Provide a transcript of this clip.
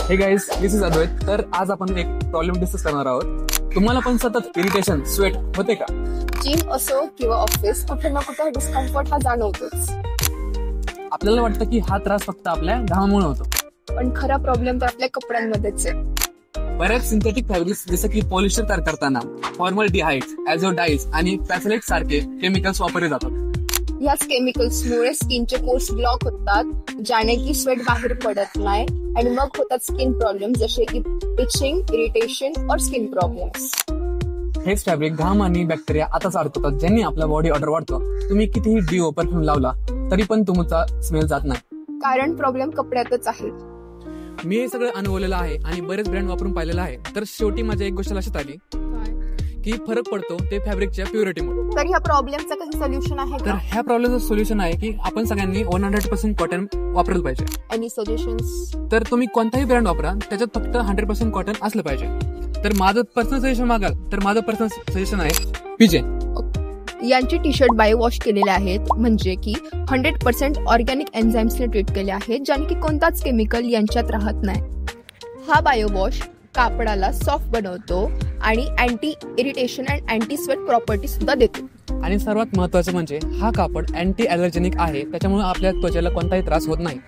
हे guys, this is अद्वैत. तर आज आपण एक प्रॉब्लेम डिस्कस करणार आहोत. तुम्हाला पण सतत इरिटेशन, स्वेट होते का? जिम असो किंवा ऑफिस, कुठे ना कुठे डिस्कम्फर्ट हा जाणवतोच. आपल्याला वाटतं की हा त्रास फक्त आपल्या घामामुळे होतो, पण खरा प्रॉब्लेम तर आपल्या कपड्यांमध्येच आहे. बऱ्याच सिंथेटिक फॅब्रिक्स जसं की पॉलिस्टर तयार करताना फॉर्मलडिहाइड्स, ॲझोडाईज आणि पॅथलेट सारखे केमिकल्स वापरले जातात. याच केमिकल्समुळे स्किनचे पोर्स ब्लॉक होतात, ज्याने की स्वेट बाहेर पडत नाही आणि मग होतात स्किन प्रॉब्लेम जसे की इचिंग, इरिटेशन और स्किन प्रॉब्लेम्स. हेच फॅब्रिक घाम आणि बॅक्टेरिया आताच अडकवतात, ज्यांनी आपला बॉडी ऑर्डर वाढतो. तुम्ही कितीही डिओ परफ्यूम लावला तरी पण तुमचा स्मेल जात नाही, कारण प्रॉब्लेम कपड्यातच आहे. मी हे सगळं अनुभवलेलं आहे आणि बरेच ब्रँड वापरून पाहिलेलं आहे. तर शेवटी माझ्या एक गोष्ट लक्षात आली की फरक पडतो ते फॅब्रिकच्या प्युरिटीमुळे. तर ह्या प्रॉब्लेमचं काही सोल्युशन आहे तर का? ह्या प्रॉब्लेमचं सोल्युशन आहे की आपण सगळ्यांनी 100% कॉटन वापरलं पाहिजे. Any suggestions? तर तुम्ही कोणताही ब्रँड वापरा, त्याच्यात फक्त 100% कॉटन असलं पाहिजे. तर माझं पर्सनल सजेशन मागाल तर माझं पर्सनल सजेशन आहे पीजे. यांचे टी शर्ट बायो वॉश केलेले आहेत, म्हणजे की 100% ऑर्गॅनिक एन्झाईम्सने ट्रीट केले आहेत, ज्याने की कोणताच केमिकल यांच्यात राहत नाही. हा बायो वॉश कापडाला सॉफ्ट बनवतो आणि anti irritation and anti sweat property सुद्धा देतो. आणि सर्वात महत्त्वाचं म्हणजे हा कापड अँटी ॲलर्जेनिक आहे, त्याच्यामुळे आपल्या त्वचेला कोणताही त्रास होत नाही.